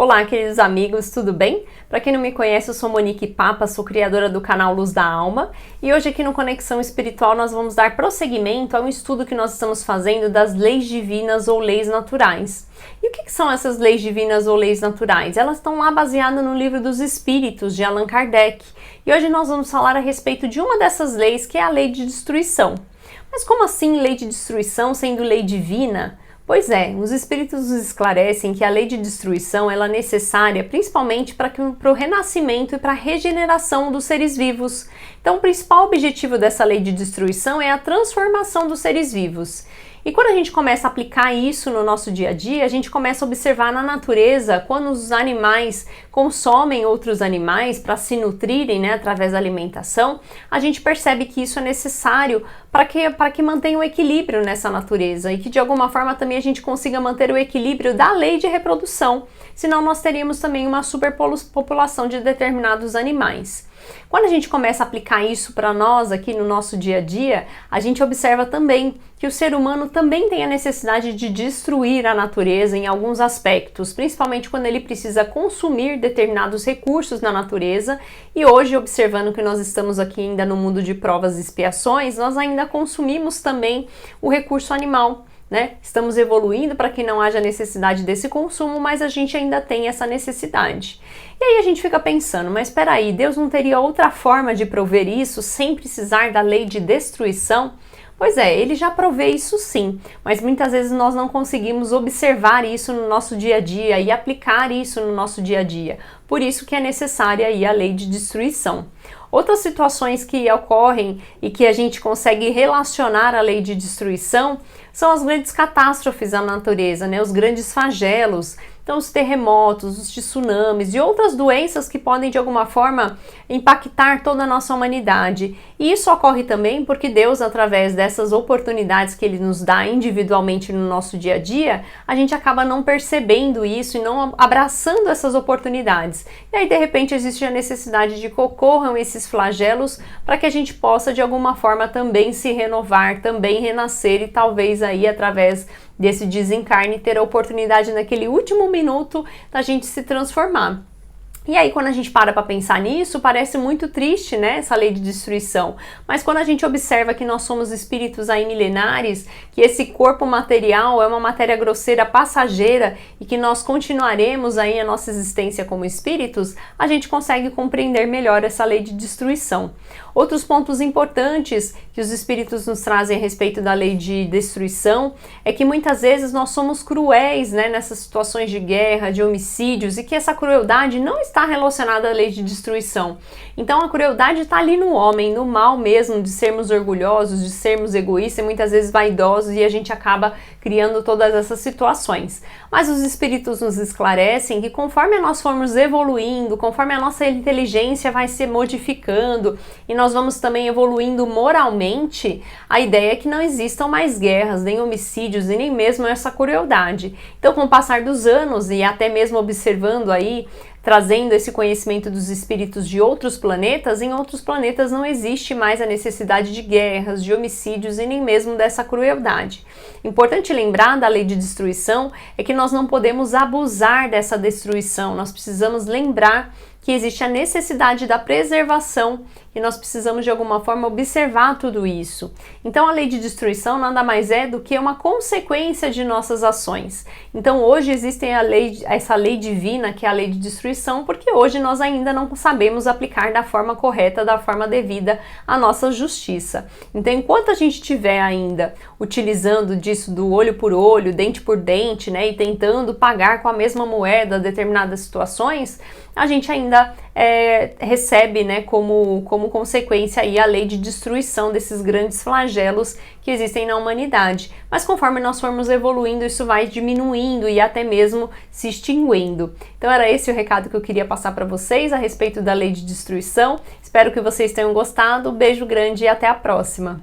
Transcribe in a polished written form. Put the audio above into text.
Olá, queridos amigos, tudo bem? Para quem não me conhece, eu sou Monique Papa, sou criadora do canal Luz da Alma e hoje aqui no Conexão Espiritual nós vamos dar prosseguimento a um estudo que nós estamos fazendo das leis divinas ou leis naturais. E o que são essas leis divinas ou leis naturais? Elas estão lá baseadas no Livro dos Espíritos, de Allan Kardec. E hoje nós vamos falar a respeito de uma dessas leis, que é a lei de destruição. Mas como assim lei de destruição sendo lei divina? Pois é, os espíritos nos esclarecem que a lei de destruição ela é necessária principalmente para o renascimento e para a regeneração dos seres vivos. Então, o principal objetivo dessa lei de destruição é a transformação dos seres vivos. E quando a gente começa a aplicar isso no nosso dia a dia, a gente começa a observar na natureza, quando os animais consomem outros animais para se nutrirem, né, através da alimentação, a gente percebe que isso é necessário para que mantenha o equilíbrio nessa natureza e que de alguma forma também a gente consiga manter o equilíbrio da lei de reprodução, senão nós teríamos também uma superpopulação de determinados animais. Quando a gente começa a aplicar isso para nós aqui no nosso dia a dia, a gente observa também que o ser humano também tem a necessidade de destruir a natureza em alguns aspectos, principalmente quando ele precisa consumir determinados recursos na natureza. E hoje, observando que nós estamos aqui ainda no mundo de provas e expiações, nós ainda consumimos também o recurso animal. Estamos evoluindo para que não haja necessidade desse consumo, mas a gente ainda tem essa necessidade. E aí a gente fica pensando, mas espera aí, Deus não teria outra forma de prover isso sem precisar da lei de destruição? Pois é, ele já provê isso sim, mas muitas vezes nós não conseguimos observar isso no nosso dia a dia e aplicar isso no nosso dia a dia. Por isso que é necessária aí a lei de destruição. Outras situações que ocorrem e que a gente consegue relacionar à lei de destruição são as grandes catástrofes da natureza, os grandes flagelos. Então, os terremotos, os tsunamis e outras doenças que podem, de alguma forma, impactar toda a nossa humanidade. E isso ocorre também porque Deus, através dessas oportunidades que Ele nos dá individualmente no nosso dia a dia, a gente acaba não percebendo isso e não abraçando essas oportunidades. E aí, de repente, existe a necessidade de que ocorram esses flagelos para que a gente possa, de alguma forma, também se renovar, também renascer e talvez aí, através desse desencarne, ter a oportunidade naquele último minuto da gente se transformar. E aí, quando a gente para pensar nisso, parece muito triste, essa lei de destruição. Mas quando a gente observa que nós somos espíritos aí milenares, que esse corpo material é uma matéria grosseira passageira e que nós continuaremos aí a nossa existência como espíritos, a gente consegue compreender melhor essa lei de destruição. Outros pontos importantes que os espíritos nos trazem a respeito da lei de destruição é que muitas vezes nós somos cruéis, nessas situações de guerra, de homicídios, e que essa crueldade não está relacionada à lei de destruição. Então a crueldade está ali no homem, no mal mesmo, de sermos orgulhosos, de sermos egoístas e muitas vezes vaidosos, e a gente acaba criando todas essas situações. Mas os espíritos nos esclarecem que conforme nós formos evoluindo, conforme a nossa inteligência vai se modificando e nós vamos também evoluindo moralmente, a ideia é que não existam mais guerras, nem homicídios e nem mesmo essa crueldade. Então, com o passar dos anos e até mesmo observando aí, trazendo esse conhecimento dos espíritos de outros planetas, em outros planetas não existe mais a necessidade de guerras, de homicídios e nem mesmo dessa crueldade. Importante lembrar da lei de destruição é que nós não podemos abusar dessa destruição, nós precisamos lembrar que existe a necessidade da preservação e nós precisamos de alguma forma observar tudo isso. Então a lei de destruição nada mais é do que uma consequência de nossas ações. Então hoje existe essa lei divina, que é a lei de destruição, porque hoje nós ainda não sabemos aplicar da forma correta, da forma devida a nossa justiça. Então enquanto a gente estiver ainda utilizando disso do olho por olho, dente por dente, e tentando pagar com a mesma moeda determinadas situações, a gente ainda recebe como consequência aí a lei de destruição desses grandes flagelos que existem na humanidade. Mas conforme nós formos evoluindo, isso vai diminuindo e até mesmo se extinguindo. Então era esse o recado que eu queria passar para vocês a respeito da lei de destruição. Espero que vocês tenham gostado. Beijo grande e até a próxima!